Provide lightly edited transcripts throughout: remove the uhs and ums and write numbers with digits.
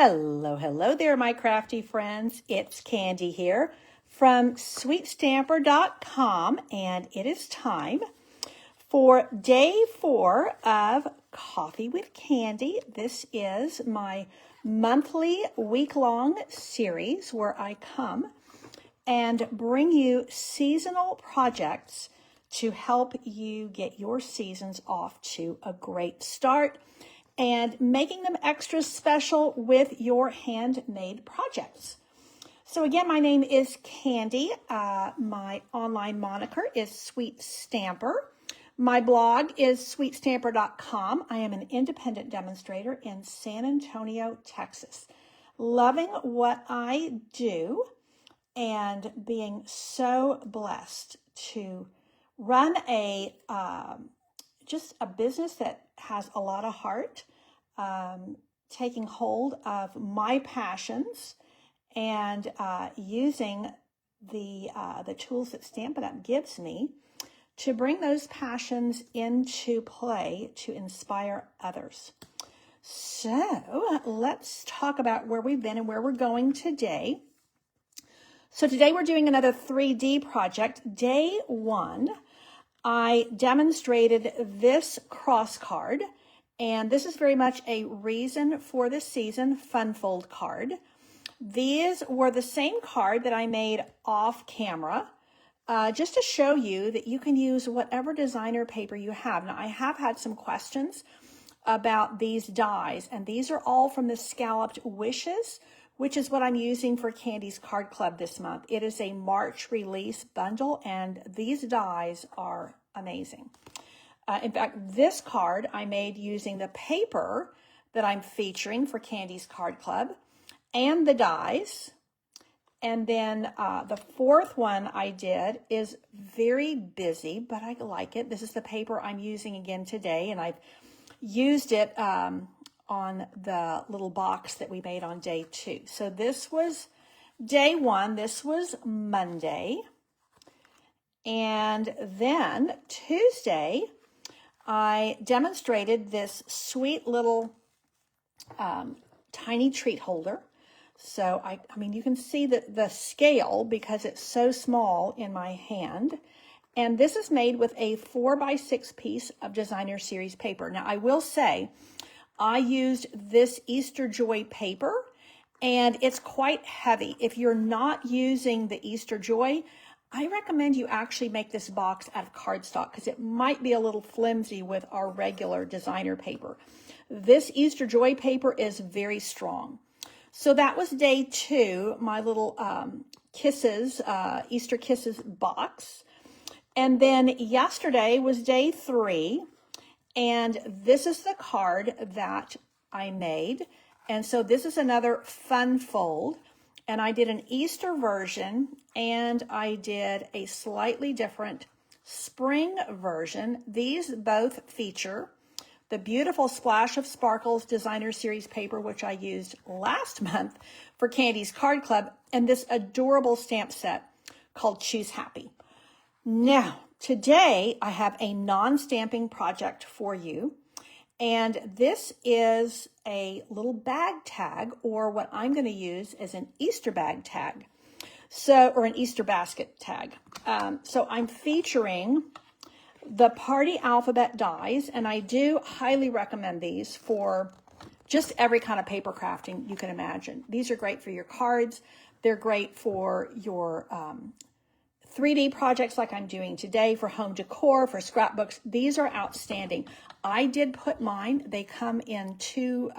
Hello there, my crafty friends. It's Candy here from sweetstamper.com, and it is time for day 4 of Coffee with Candy. This is my monthly, week-long series where I come and bring you seasonal projects to help you get your seasons off to a great start and making them extra special with your handmade projects. So again, my name is Candy. My online moniker is Sweet Stamper. My blog is sweetstamper.com. I am an independent demonstrator in San Antonio, Texas. Loving what I do and being so blessed to run just a business that has a lot of heart, taking hold of my passions and using the tools that Stampin' Up! Gives me to bring those passions into play to inspire others. So let's talk about where we've been and where we're going today. So today we're doing another 3D project. Day 1, I demonstrated this cross card, and this is very much a reason for the season fun fold card. These were the same card that I made off camera, just to show you that you can use whatever designer paper you have. Now, I have had some questions about these dies, and these are all from the Scalloped Wishes, which is what I'm using for Candy's Card Club this month. It is a March release bundle, and these dies are amazing. In fact, this card I made using the paper that I'm featuring for Candy's Card Club and the dies. And then the 4th one I did is very busy, but I like it. This is the paper I'm using again today, and I've used it on the little box that we made on day 2. So this was day 1. This was Monday. And then Tuesday, I demonstrated this sweet little tiny treat holder. So I mean, you can see the scale because it's so small in my hand. And this is made with a 4x6 piece of designer series paper. Now, I will say, I used this Easter Joy paper, and it's quite heavy. If you're not using the Easter Joy, I recommend you actually make this box out of cardstock because it might be a little flimsy with our regular designer paper. This Easter Joy paper is very strong. So that was day 2, my little Kisses, Easter Kisses box. And then yesterday was day 3. And this is the card that I made. And so this is another fun fold. And I did an Easter version, and I did a slightly different spring version. These both feature the beautiful Splash of Sparkles designer series paper, which I used last month for Candy's Card Club, and this adorable stamp set called Choose Happy. Now, today I have a non-stamping project for you, and this is a little bag tag, or what I'm going to use is an Easter bag tag, or an Easter basket tag. So I'm featuring the Party Alphabet dies, and I do highly recommend these for just every kind of paper crafting you can imagine. These are great for your cards. They're great for your 3D projects like I'm doing today, for home decor, for scrapbooks. These are outstanding. I did put mine. They come in 2,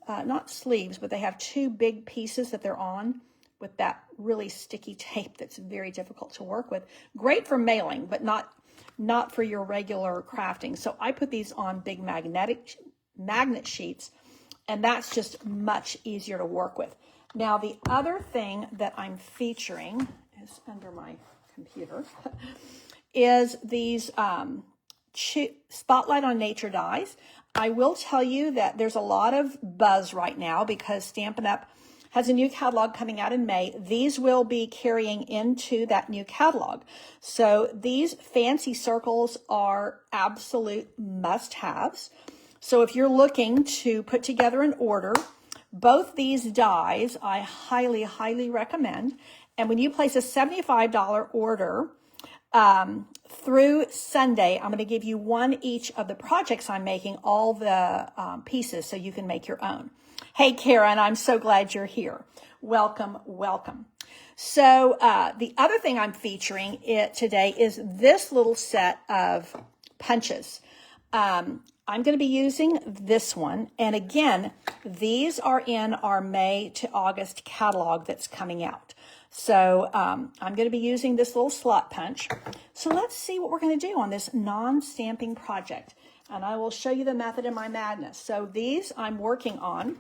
not sleeves, but they have 2 big pieces that they're on with that really sticky tape that's very difficult to work with. Great for mailing, but not for your regular crafting. So I put these on big magnet sheets, and that's just much easier to work with. Now, the other thing that I'm featuring is under my computer, is these Spotlight on Nature dies. I will tell you that there's a lot of buzz right now because Stampin' Up! Has a new catalog coming out in May. These will be carrying into that new catalog. So these fancy circles are absolute must-haves. So if you're looking to put together an order Both these dies I highly, highly recommend. And when you place a $75 order through Sunday, I'm going to give you one each of the projects I'm making, all the pieces, so you can make your own. Hey, Karen, I'm so glad you're here. Welcome, welcome. So the other thing I'm featuring today is this little set of punches. I'm going to be using this one. And again, these are in our May to August catalog that's coming out. So I'm going to be using this little slot punch. So let's see what we're going to do on this non-stamping project. And I will show you the method in my madness. So these I'm working on.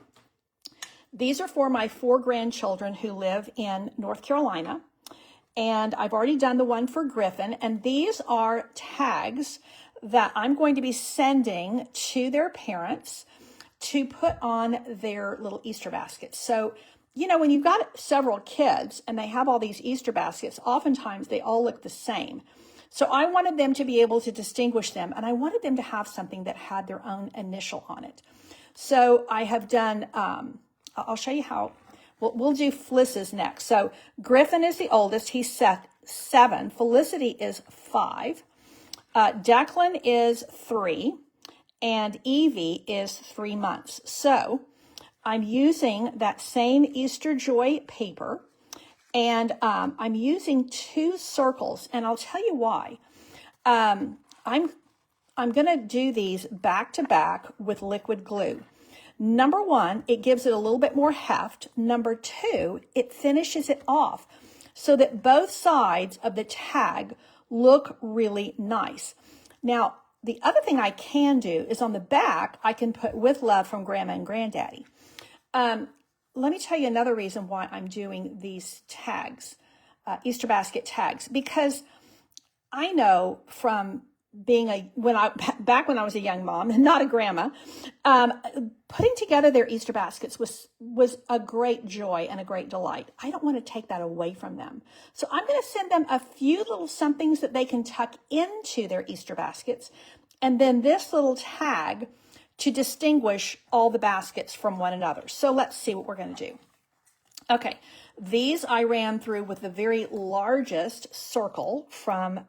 These are for my 4 grandchildren who live in North Carolina. And I've already done the one for Griffin. And these are tags that I'm going to be sending to their parents to put on their little Easter baskets. So, you know, when you've got several kids and they have all these Easter baskets, oftentimes they all look the same. So I wanted them to be able to distinguish them, and I wanted them to have something that had their own initial on it. So I have done, I'll show you how. We'll do Fliss's next. So Griffin is the oldest. He's 7. Felicity is 5. Declan is 3. And Evie is 3 months. So I'm using that same Easter Joy paper, and I'm using 2 circles, and I'll tell you why. I'm going to do these back to back with liquid glue. Number 1, it gives it a little bit more heft. Number 2, it finishes it off so that both sides of the tag look really nice. Now, the other thing I can do is on the back, I can put "With love from Grandma and Granddaddy." Let me tell you another reason why I'm doing these tags, Easter basket tags, because I know from being back when I was a young mom and not a grandma, putting together their Easter baskets was a great joy and a great delight. I don't want to take that away from them. So I'm going to send them a few little somethings that they can tuck into their Easter baskets, and then this little tag to distinguish all the baskets from one another. So let's see what we're going to do. Okay, these I ran through with the very largest circle from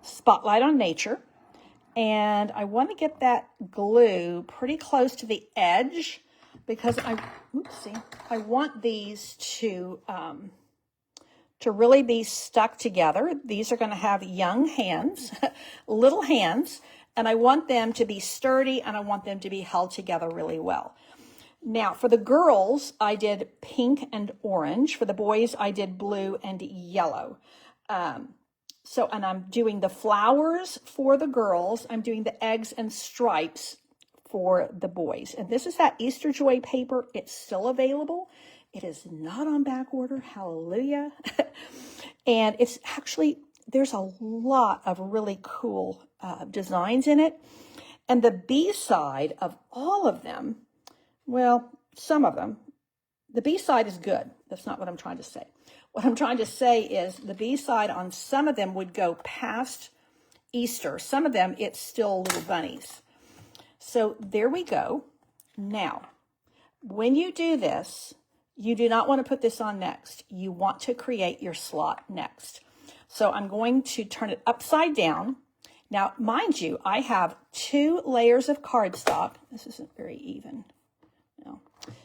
Spotlight on Nature, and I want to get that glue pretty close to the edge because I want these to really be stuck together. These are going to have young hands, little hands, and I want them to be sturdy, and I want them to be held together really well. Now, for the girls, I did pink and orange. For the boys, I did blue and yellow. And I'm doing the flowers for the girls. I'm doing the eggs and stripes for the boys. And this is that Easter Joy paper. It's still available. It is not on back order. Hallelujah. And it's actually, there's a lot of really cool designs in it. And the B-side of all of them, well, some of them, the B-side is good. That's not what I'm trying to say. What I'm trying to say is the B-side on some of them would go past Easter. Some of them, it's still little bunnies. So there we go. Now, when you do this, you do not want to put this on next. You want to create your slot next. So I'm going to turn it upside down. Now, mind you, I have 2 layers of cardstock. This isn't very even. No,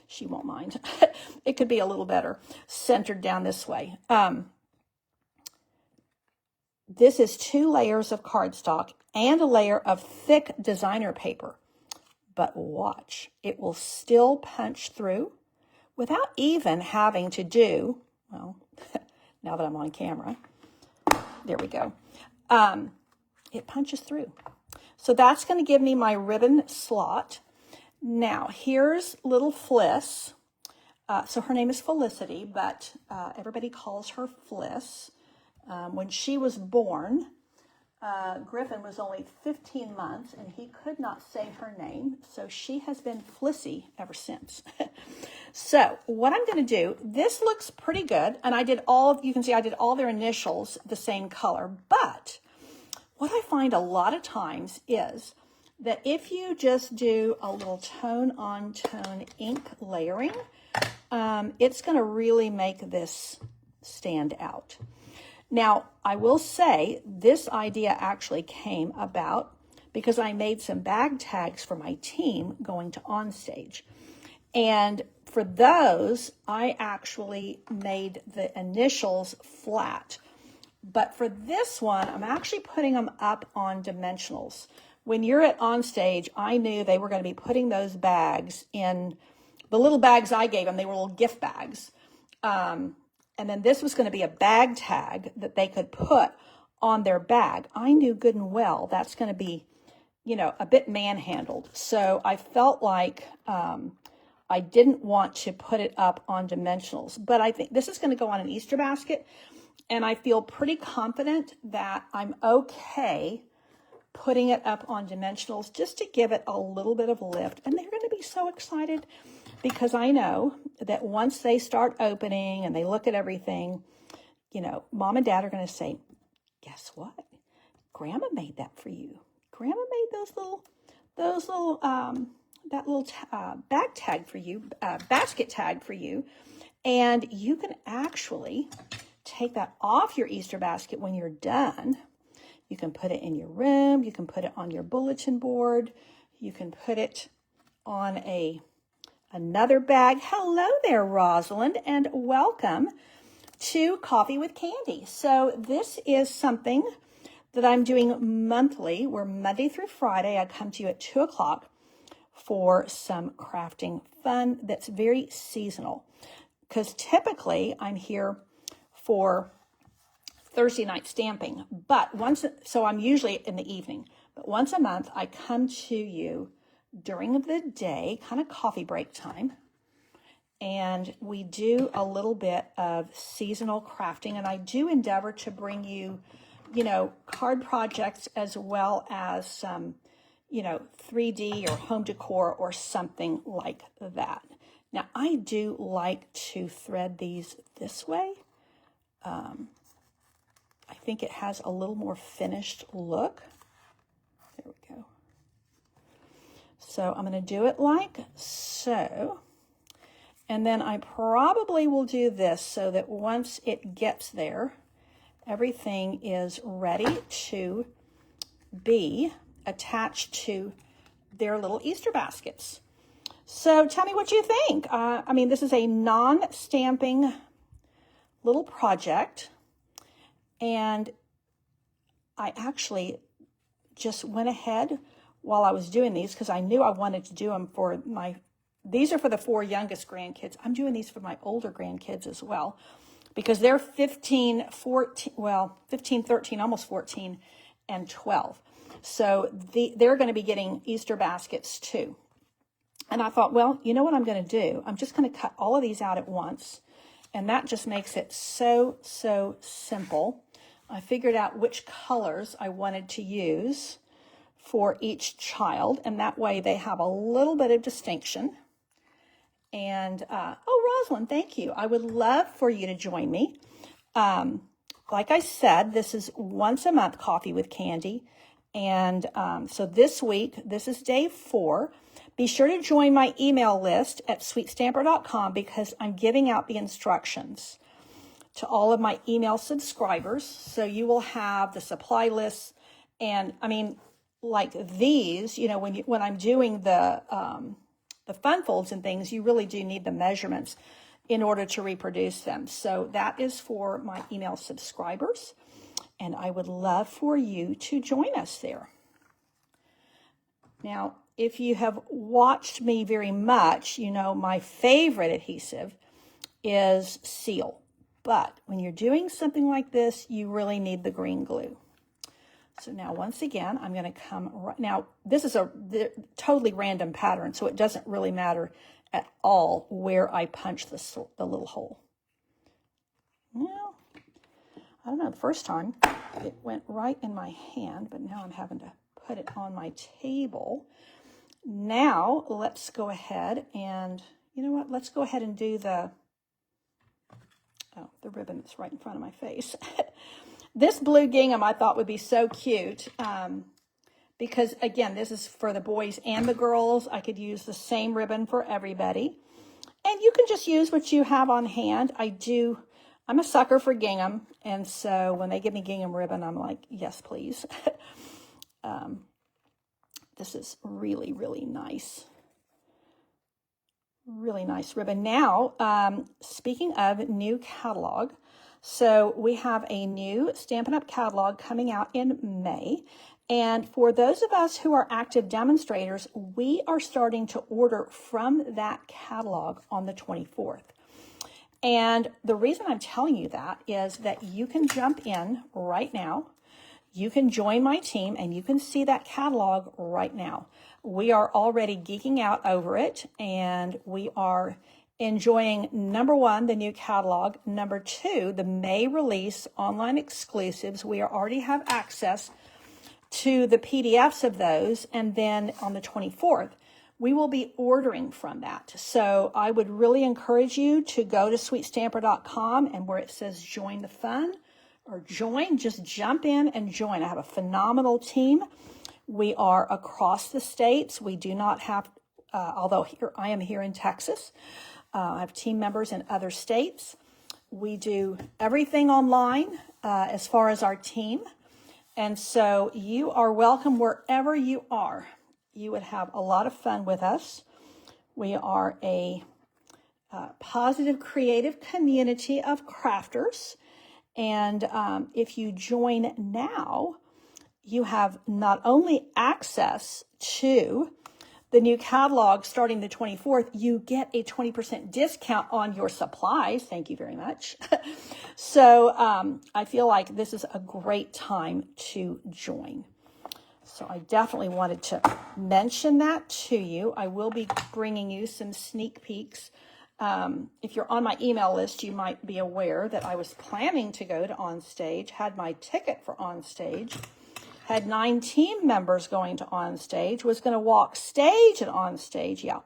she won't mind. It could be a little better centered down this way. This is 2 layers of cardstock and a layer of thick designer paper. But watch, it will still punch through without even having to do, well, now that I'm on camera, there we go. It punches through. So that's going to give me my ribbon slot. Now, here's little Fliss. So her name is Felicity, but everybody calls her Fliss. When she was born, Griffin was only 15 months, and he could not say her name, so she has been Flissy ever since. So what I'm going to do, this looks pretty good, and you can see I did all their initials the same color, but what I find a lot of times is that if you just do a little tone-on-tone ink layering, it's going to really make this stand out. Now, I will say this idea actually came about because I made some bag tags for my team going to onstage. And for those, I actually made the initials flat. But for this one, I'm actually putting them up on dimensionals. When you're at onstage, I knew they were going to be putting those bags in the little bags I gave them. They were little gift bags. And then this was going to be a bag tag that they could put on their bag. I knew good and well that's going to be, a bit manhandled. So I felt like I didn't want to put it up on dimensionals. But I think this is going to go on an Easter basket. And I feel pretty confident that I'm okay putting it up on dimensionals just to give it a little bit of lift. And they're going to be so excited because I know that once they start opening and they look at everything, Mom and Dad are going to say, guess what? Grandma made that for you. Grandma made that little bag tag for you, basket tag for you. And you can actually take that off your Easter basket when you're done. You can put it in your room. You can put it on your bulletin board. You can put it on another bag. Hello there, Rosalind, and welcome to Coffee with Candy. So this is something that I'm doing monthly, where Monday through Friday I come to you at 2 o'clock for some crafting fun that's very seasonal. Because typically I'm here for Thursday night stamping, so I'm usually in the evening, but once a month I come to you during the day, kind of coffee break time, and we do a little bit of seasonal crafting, and I do endeavor to bring you, card projects as well as some, 3D or home decor or something like that. Now, I do like to thread these this way. I think it has a little more finished look. There we go. So I'm going to do it like so. And then I probably will do this so that once it gets there, everything is ready to be attached to their little Easter baskets. So tell me what you think. This is a non-stamping little project. And I actually just went ahead while I was doing these because I knew I wanted to do them for these are for the 4 youngest grandkids. I'm doing these for my older grandkids as well because they're 15, 13, almost 14, and 12. So they're going to be getting Easter baskets too. And I thought, well, you know what I'm going to do? I'm just going to cut all of these out at once. And that just makes it so, so simple. I figured out which colors I wanted to use for each child. And that way they have a little bit of distinction. And, Rosalind, thank you. I would love for you to join me. Like I said, this is once a month Coffee with Candy. And so this week, this is day 4. Be sure to join my email list at sweetstamper.com because I'm giving out the instructions to all of my email subscribers. So you will have the supply lists. And like these, when I'm doing the fun folds and things, you really do need the measurements in order to reproduce them. So that is for my email subscribers. And I would love for you to join us there. Now, if you have watched me very much, my favorite adhesive is Seal. But when you're doing something like this, you really need the green glue. So now, once again, I'm going to come right now. This is a totally random pattern, so it doesn't really matter at all where I punch the little hole. Well, I don't know. The first time it went right in my hand, but now I'm having to put it on my table. Now, let's go ahead and, let's go ahead and do the ribbon that's right in front of my face. This blue gingham I thought would be so cute because again, this is for the boys and the girls. I could use the same ribbon for everybody. And you can just use what you have on hand. I'm a sucker for gingham. And so when they give me gingham ribbon, I'm like, yes, please. This is really, really nice. Really nice ribbon. Now, speaking of new catalog, so we have a new Stampin' Up! Catalog coming out in May. And for those of us who are active demonstrators, we are starting to order from that catalog on the 24th. And the reason I'm telling you that is that you can jump in right now. You can join my team and you can see that catalog right now. We are already geeking out over it, and we are enjoying, number one, the new catalog. Number two, the May release online exclusives. We already have access to the PDFs of those, and then on the 24th, we will be ordering from that. So I would really encourage you to go to sweetstamper.com, and where it says join the fun or join, just jump in and join. I have a phenomenal team. We are across the states. We do not have, although I am here in Texas, I have team members in other states. We do everything online as far as our team. And so you are welcome wherever you are. You would have a lot of fun with us. We are a positive, creative community of crafters. And if you join now, you have not only access to the new catalog starting the 24th, you get a 20% discount on your supplies. Thank you very much. So I feel like this is a great time to join. So I definitely wanted to mention that to you. I will be bringing you some sneak peeks. If you're on my email list, you might be aware that I was planning to go to Onstage, had my ticket for Onstage, had 9 team members going to Onstage, was going to walk stage at Onstage. Yeah,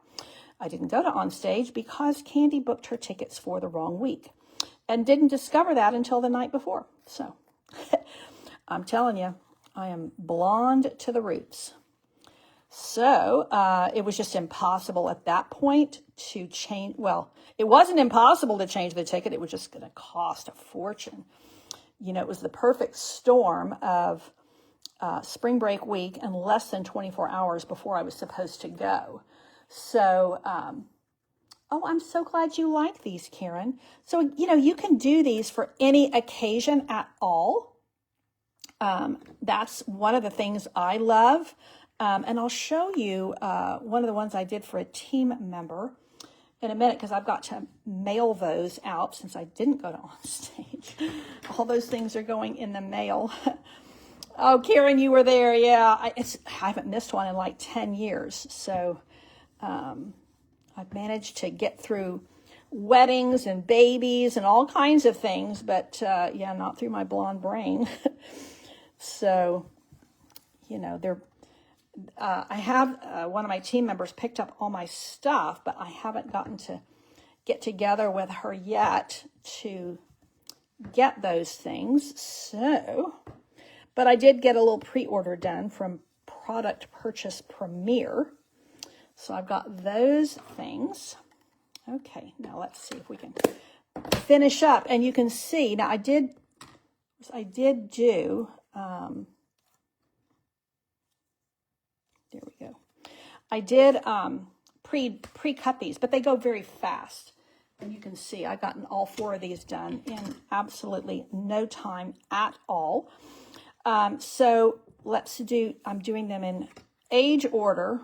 I didn't go to Onstage because Candy booked her tickets for the wrong week and didn't discover that until the night before. So I'm telling you, I am blonde to the roots. So it was just impossible at that point to change. Well, it wasn't impossible to change the ticket. It was just going to cost a fortune. You know, it was the perfect storm of spring break week and less than 24 hours before I was supposed to go. So, oh, I'm so glad you like these, Karen. So, you know, you can do these for any occasion at all. That's one of the things I love. And I'll show you one of the ones I did for a team member in a minute, because I've got to mail those out since I didn't go to Onstage. All those things are going in the mail. Oh, Karen, you were there. Yeah, I haven't missed one in like 10 years. So I've managed to get through weddings and babies and all kinds of things, but yeah, not through my blonde brain. So, you know, I have one of my team members picked up all my stuff, but I haven't gotten to get together with her yet to get those things. So, but I did get a little pre-order done from Product Purchase Premier. So I've got those things. Okay, now let's see if we can finish up. And you can see, now I did do, there we go. I did pre-cut these, but they go very fast. And you can see I've gotten all 4 of these done in absolutely no time at all. So I'm doing them in age order.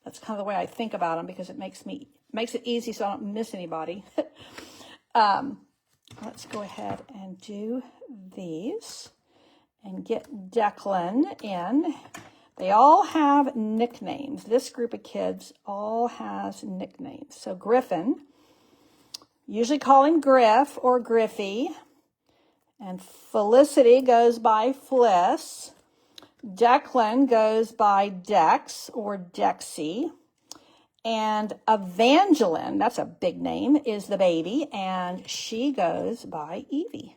That's kind of the way I think about them, because it makes it easy so I don't miss anybody. Let's go ahead and do these and get Declan in. They all have nicknames. This group of kids all has nicknames. So Griffin, usually call him Griff or Griffy. And Felicity goes by Fliss. Declan goes by Dex or Dexy. And Evangeline, that's a big name, is the baby. And she goes by Evie.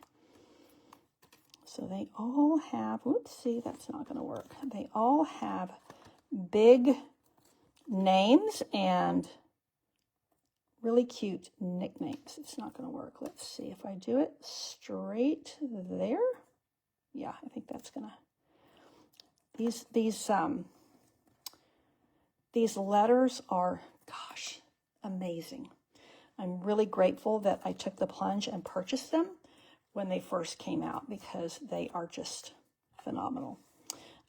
So they all have, whoopsie, that's not going to work. They all have big names and really cute nicknames. It's not going to work. Let's see if I do it straight there. Yeah, I think that's going to, these letters are, gosh, amazing. I'm really grateful that I took the plunge and purchased them when they first came out because they are just phenomenal.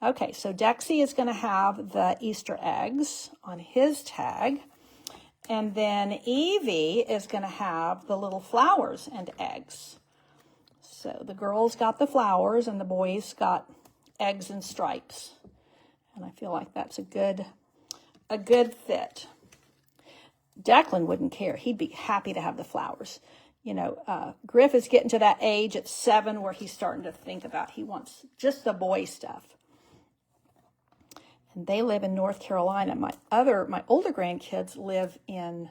Okay, so Dexy is going to have the Easter eggs on his tag. And then Evie is going to have the little flowers and eggs. So the girls got the flowers and the boys got eggs and stripes. And I feel like that's a good fit. Declan wouldn't care. He'd be happy to have the flowers. You know, Griff is getting to that age at 7 where he's starting to think about he wants just the boy stuff. And they live in North Carolina. My older grandkids live in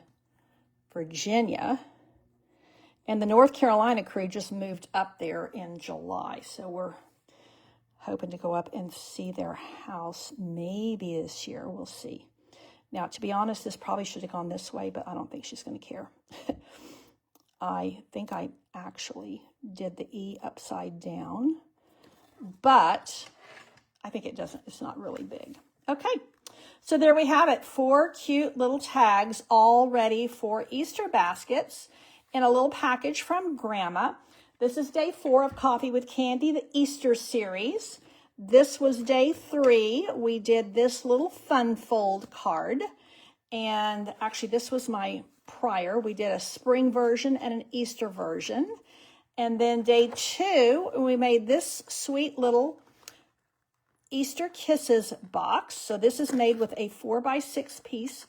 Virginia. And the North Carolina crew just moved up there in July. So we're hoping to go up and see their house maybe this year. We'll see. Now, to be honest, this probably should have gone this way, but I don't think she's going to care. I think I actually did the E upside down, but I think it's not really big. Okay, so there we have it. 4 cute little tags all ready for Easter baskets in a little package from Grandma. This is day 4 of Coffee with Candy, the Easter series. This was day 3. We did this little fun fold card. And actually, this was my prior. We did a spring version and an Easter version. And then day 2, we made this sweet little Easter Kisses box. So this is made with a 4x6 piece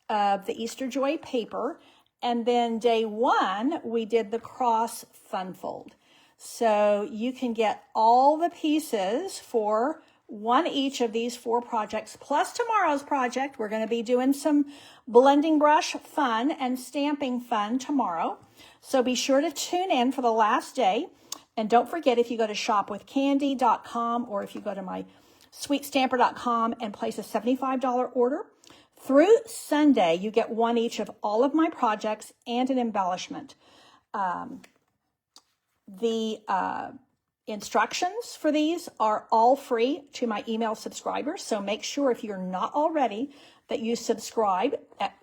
of the Easter Joy paper. And then day 1, we did the cross fun fold. So you can get all the pieces for one each of these 4 projects, plus tomorrow's project. We're going to be doing some blending brush fun and stamping fun tomorrow. So be sure to tune in for the last day. And don't forget, if you go to shopwithcandy.com or if you go to my sweetstamper.com and place a $75 order, through Sunday, you get one each of all of my projects and an embellishment. The instructions for these are all free to my email subscribers. So make sure, if you're not already, that you subscribe at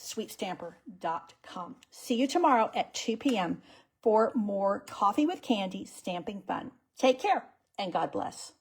sweetstamper.com. See you tomorrow at 2 p.m. for more Coffee with Candy stamping fun. Take care and God bless.